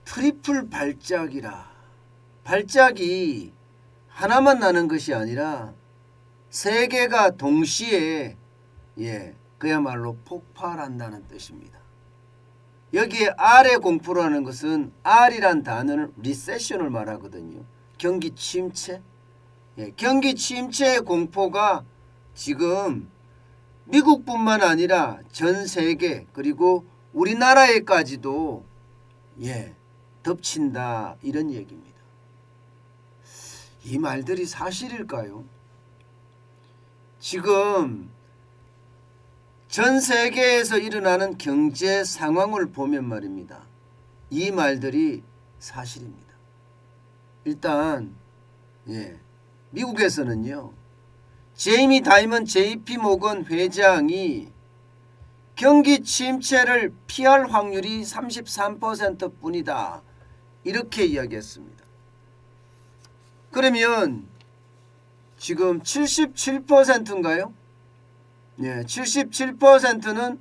트리플 발작이라. 발작이 하나만 나는 것이 아니라 세 개가 동시에 그야말로 폭발한다는 뜻입니다. 여기에 R의 공포라는 것은 R이란 단어는 리세션을 말하거든요. 경기 침체. 경기 침체의 공포가 지금 미국뿐만 아니라 전 세계 그리고 우리나라에까지도 덮친다 이런 얘기입니다. 이 말들이 사실일까요? 지금 전 세계에서 일어나는 경제 상황을 보면 말입니다. 이 말들이 사실입니다. 일단 미국에서는요. 제이미 다이먼 JP 모건 회장이 경기 침체를 피할 확률이 33% 뿐이다. 이렇게 이야기했습니다. 그러면 지금 77%인가요? 77%는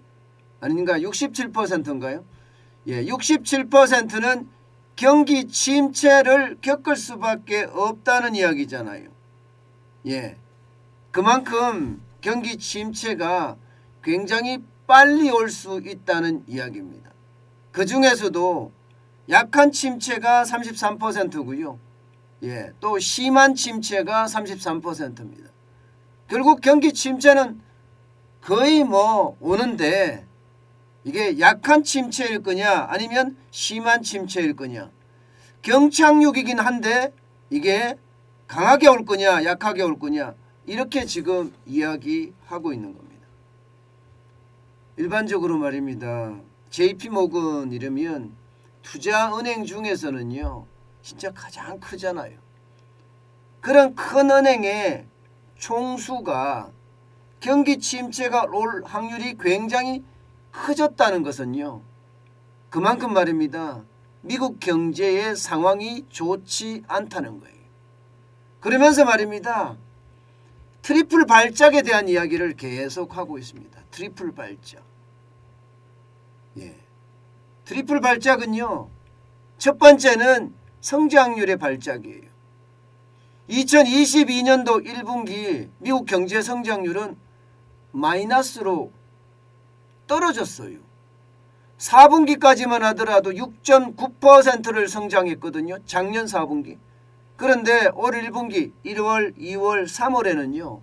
아닌가 67%인가요? 67%는 경기 침체를 겪을 수밖에 없다는 이야기잖아요. 그만큼 경기 침체가 굉장히 빨리 올 수 있다는 이야기입니다. 그 중에서도 약한 침체가 33%고요. 또 심한 침체가 33%입니다. 결국 경기 침체는 거의 오는데 이게 약한 침체일 거냐 아니면 심한 침체일 거냐. 경착륙이긴 한데 이게 강하게 올 거냐 약하게 올 거냐 이렇게 지금 이야기하고 있는 겁니다. 일반적으로 말입니다. JP모건 이러면 투자은행 중에서는요. 진짜 가장 크잖아요. 그런 큰 은행의 총수가 경기 침체가 올 확률이 굉장히 커졌다는 것은요. 그만큼 말입니다. 미국 경제의 상황이 좋지 않다는 거예요. 그러면서 말입니다. 트리플 발작에 대한 이야기를 계속하고 있습니다. 트리플 발작. 트리플 발작은요. 첫 번째는 성장률의 발작이에요. 2022년도 1분기 미국 경제 성장률은 마이너스로 떨어졌어요. 4분기까지만 하더라도 6.9%를 성장했거든요. 작년 4분기. 그런데 올 1분기 1월, 2월, 3월에는요.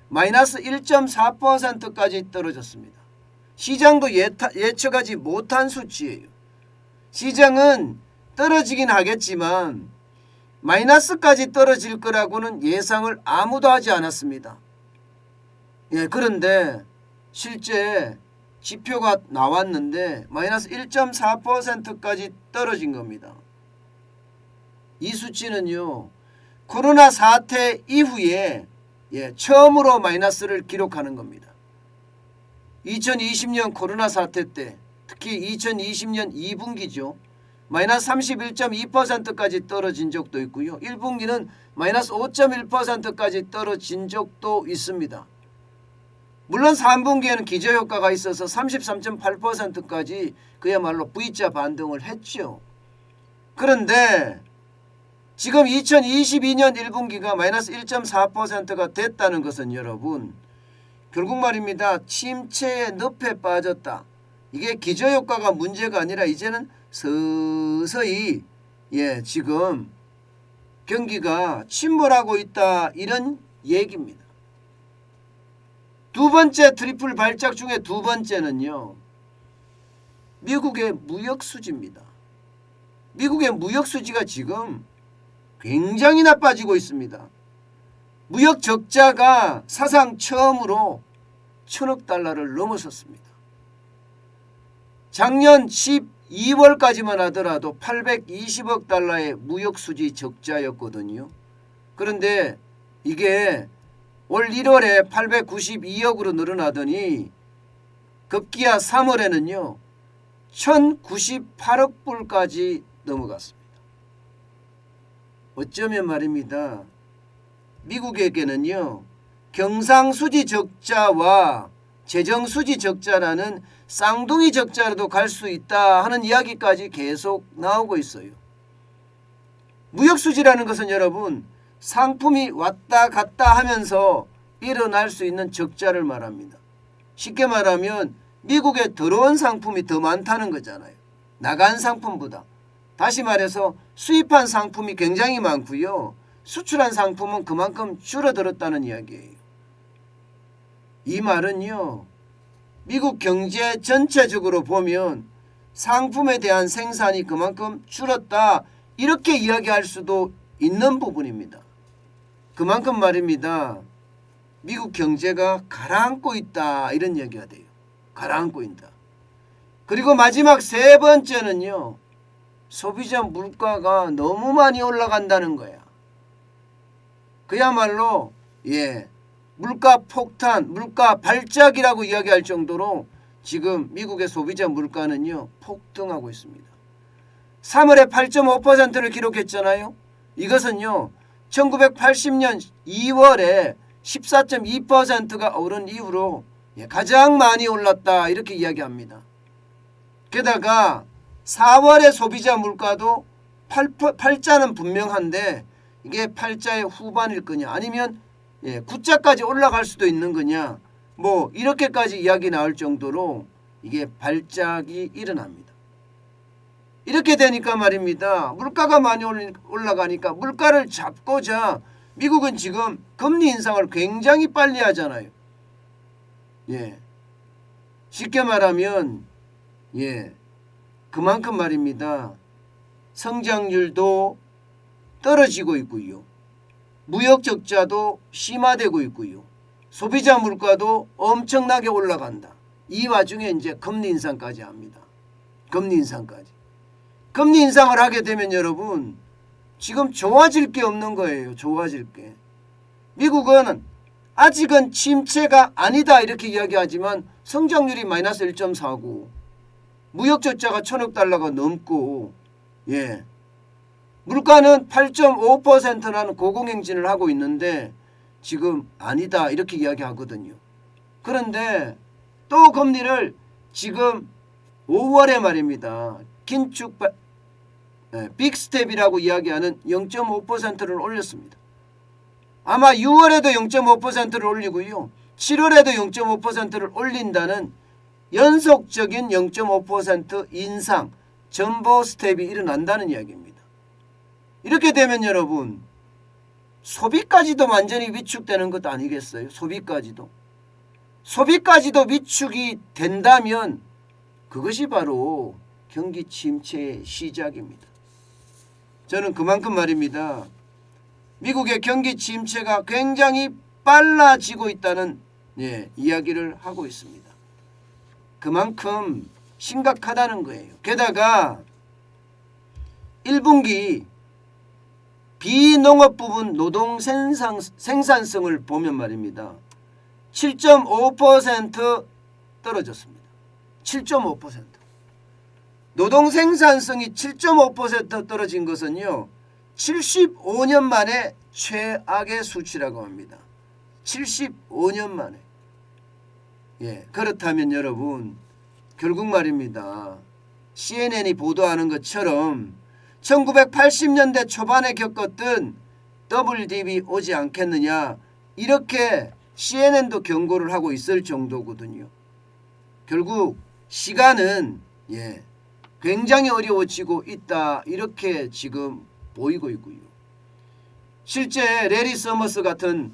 마이너스 1.4%까지 떨어졌습니다. 시장도 예측하지 못한 수치예요. 시장은 떨어지긴 하겠지만 마이너스까지 떨어질 거라고는 예상을 아무도 하지 않았습니다. 그런데 실제 지표가 나왔는데 마이너스 1.4%까지 떨어진 겁니다. 이 수치는요. 코로나 사태 이후에 처음으로 마이너스를 기록하는 겁니다. 2020년 코로나 사태 때 특히 2020년 2분기죠. 마이너스 31.2%까지 떨어진 적도 있고요. 1분기는 마이너스 5.1%까지 떨어진 적도 있습니다. 물론 3분기에는 기저효과가 있어서 33.8%까지 그야말로 V자 반등을 했죠. 그런데 지금 2022년 1분기가 마이너스 1.4%가 됐다는 것은 여러분 결국 말입니다. 침체의 늪에 빠졌다. 이게 기저효과가 문제가 아니라 이제는 서서히 지금 경기가 침몰하고 있다 이런 얘기입니다. 두 번째 트리플 발작 중에 두 번째는요. 미국의 무역수지입니다. 미국의 무역수지가 지금 굉장히 나빠지고 있습니다. 무역 적자가 사상 처음으로 1,000억 달러를 넘어섰습니다. 작년 12월까지만 하더라도 820억 달러의 무역수지 적자였거든요. 그런데 이게 올 1월에 892억으로 늘어나더니 급기야 3월에는요. 1,098억 불까지 넘어갔습니다. 어쩌면 말입니다. 미국에게는요. 경상수지 적자와 재정수지 적자라는 쌍둥이 적자로도 갈 수 있다 하는 이야기까지 계속 나오고 있어요. 무역수지라는 것은 여러분 상품이 왔다 갔다 하면서 일어날 수 있는 적자를 말합니다. 쉽게 말하면 미국에 들어온 상품이 더 많다는 거잖아요. 나간 상품보다. 다시 말해서 수입한 상품이 굉장히 많고요. 수출한 상품은 그만큼 줄어들었다는 이야기예요. 이 말은요. 미국 경제 전체적으로 보면 상품에 대한 생산이 그만큼 줄었다 이렇게 이야기할 수도 있는 부분입니다. 그만큼 말입니다. 미국 경제가 가라앉고 있다 이런 얘기가 돼요. 가라앉고 있다. 그리고 마지막 세 번째는요. 소비자 물가가 너무 많이 올라간다는 거야. 그야말로 물가 폭탄, 물가 발작이라고 이야기할 정도로 지금 미국의 소비자 물가는요. 폭등하고 있습니다. 3월에 8.5%를 기록했잖아요. 이것은요. 1980년 2월에 14.2%가 오른 이후로 가장 많이 올랐다 이렇게 이야기합니다. 게다가 4월의 소비자 물가도 팔자는 분명한데 이게 팔자의 후반일 거냐 아니면 9자까지 올라갈 수도 있는 거냐 뭐 이렇게까지 이야기 나올 정도로 이게 발작이 일어납니다. 이렇게 되니까 말입니다. 물가가 많이 올라가니까 물가를 잡고자 미국은 지금 금리 인상을 굉장히 빨리 하잖아요. 쉽게 말하면 그만큼 말입니다. 성장률도 떨어지고 있고요. 무역 적자도 심화되고 있고요. 소비자 물가도 엄청나게 올라간다. 이 와중에 이제 금리 인상까지 합니다. 금리 인상까지. 금리 인상을 하게 되면 여러분 지금 좋아질 게 없는 거예요. 좋아질 게. 미국은 아직은 침체가 아니다 이렇게 이야기하지만 성장률이 마이너스 1.4고 무역 적자가 1,000억 달러가 넘고 물가는 8.5%라는 고공행진을 하고 있는데 지금 아니다 이렇게 이야기하거든요. 그런데 또 금리를 지금 5월에 말입니다. 긴축 빅스텝이라고 이야기하는 0.5%를 올렸습니다. 아마 6월에도 0.5%를 올리고요. 7월에도 0.5%를 올린다는 연속적인 0.5% 인상 전보 스텝이 일어난다는 이야기입니다. 이렇게 되면 여러분 소비까지도 완전히 위축되는 것 아니겠어요? 소비까지도 위축이 된다면 그것이 바로 경기 침체의 시작입니다. 저는 그만큼 말입니다. 미국의 경기 침체가 굉장히 빨라지고 있다는 이야기를 하고 있습니다. 그만큼 심각하다는 거예요. 게다가 1분기 비농업 부분 노동 생산성을 보면 말입니다. 7.5% 떨어졌습니다. 7.5%. 노동 생산성이 7.5% 떨어진 것은요. 75년 만에 최악의 수치라고 합니다. 75년 만에. 그렇다면 여러분 결국 말입니다. CNN이 보도하는 것처럼 1980년대 초반에 겪었던 WDB 오지 않겠느냐 이렇게 CNN도 경고를 하고 있을 정도거든요. 결국 시간은 굉장히 어려워지고 있다 이렇게 지금 보이고 있고요. 실제 레리 서머스 같은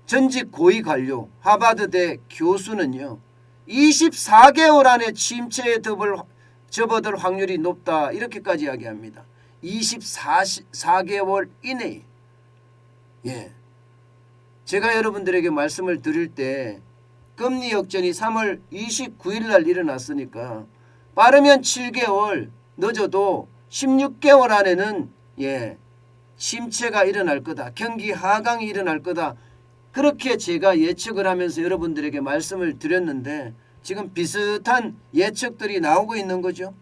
전직 고위 관료 하버드대 교수는요. 24개월 안에 침체에 접어들 확률이 높다 이렇게까지 이야기합니다. 24개월 이내에. 제가 여러분들에게 말씀을 드릴 때 금리 역전이 3월 29일 날 일어났으니까 빠르면 7개월 늦어도 16개월 안에는 침체가 일어날 거다. 경기 하강이 일어날 거다. 그렇게 제가 예측을 하면서 여러분들에게 말씀을 드렸는데 지금 비슷한 예측들이 나오고 있는 거죠.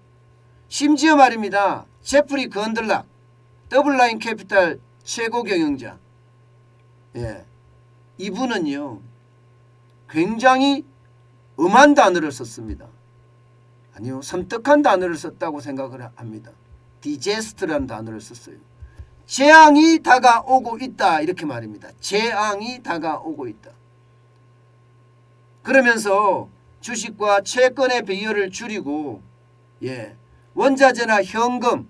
심지어 말입니다. 제프리 건들락 더블라인 캐피탈 최고 경영자 이분은요. 굉장히 엄한 단어를 썼습니다. 아니요, 섬뜩한 단어를 썼다고 생각을 합니다. 디제스트라는 단어를 썼어요. 재앙이 다가오고 있다 이렇게 말입니다. 재앙이 다가오고 있다. 그러면서 주식과 채권의 비율을 줄이고 원자재나 현금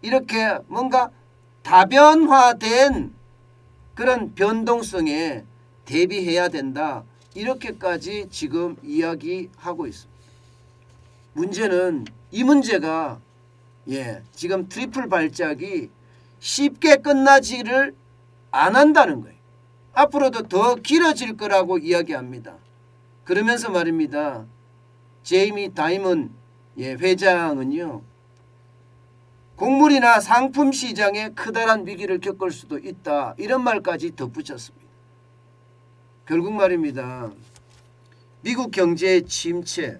이렇게 뭔가 다변화된 그런 변동성에 대비해야 된다. 이렇게까지 지금 이야기하고 있습니다. 문제는 이 문제가 지금 트리플 발작이 쉽게 끝나지를 안 한다는 거예요. 앞으로도 더 길어질 거라고 이야기합니다. 그러면서 말입니다. 제이미 다이먼 회장은요. 곡물이나 상품 시장에 커다란 위기를 겪을 수도 있다. 이런 말까지 덧붙였습니다. 결국 말입니다. 미국 경제의 침체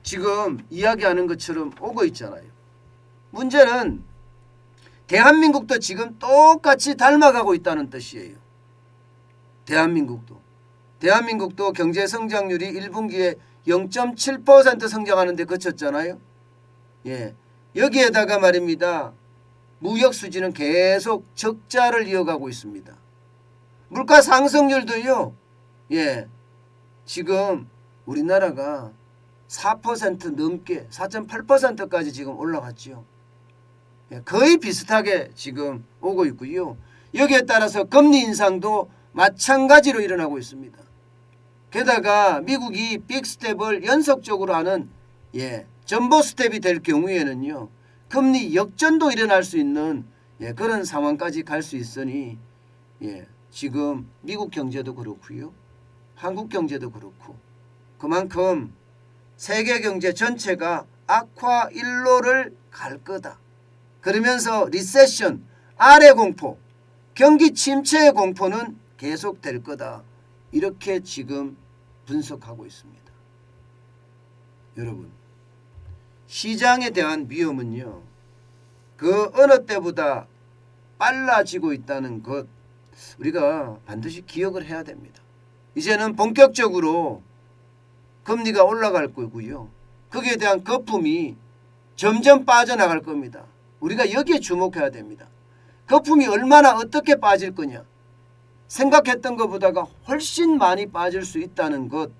지금 이야기하는 것처럼 오고 있잖아요. 문제는 대한민국도 지금 똑같이 닮아가고 있다는 뜻이에요. 대한민국도 경제 성장률이 1분기에 0.7% 성장하는 데 그쳤잖아요. 여기에다가 말입니다. 무역 수지는 계속 적자를 이어가고 있습니다. 물가 상승률도요. 지금 우리나라가 4% 넘게 4.8%까지 지금 올라갔죠. 거의 비슷하게 지금 오고 있고요. 여기에 따라서 금리 인상도 마찬가지로 일어나고 있습니다. 게다가 미국이 빅스텝을 연속적으로 하는 전보 스텝이 될 경우에는요. 금리 역전도 일어날 수 있는 그런 상황까지 갈 수 있으니 지금 미국 경제도 그렇고요. 한국 경제도 그렇고 그만큼 세계 경제 전체가 악화 일로를 갈 거다. 그러면서 리세션, 아래 공포, 경기 침체의 공포는 계속될 거다. 이렇게 지금 분석하고 있습니다. 여러분, 시장에 대한 위험은요. 그 어느 때보다 빨라지고 있다는 것 우리가 반드시 기억을 해야 됩니다. 이제는 본격적으로 금리가 올라갈 거고요. 거기에 대한 거품이 점점 빠져나갈 겁니다. 우리가 여기에 주목해야 됩니다. 거품이 얼마나 어떻게 빠질 거냐. 생각했던 것보다가 훨씬 많이 빠질 수 있다는 것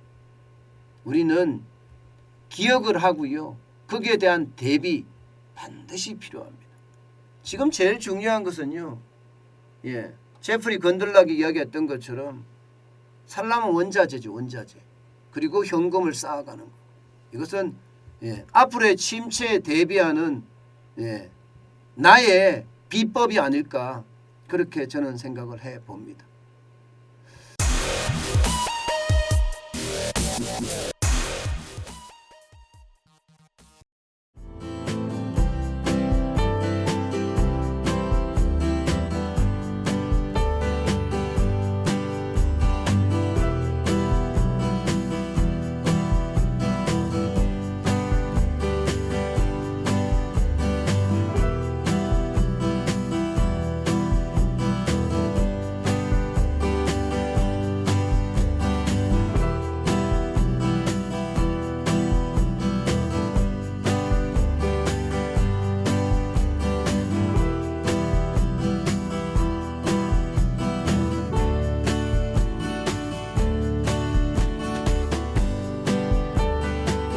우리는 기억을 하고요. 거기에 대한 대비 반드시 필요합니다. 지금 제일 중요한 것은요. 제프리 건들락이 이야기했던 것처럼 살라면 원자재죠. 원자재. 그리고 현금을 쌓아가는 것. 이것은 앞으로의 침체에 대비하는 나의 비법이 아닐까 그렇게 저는 생각을 해봅니다.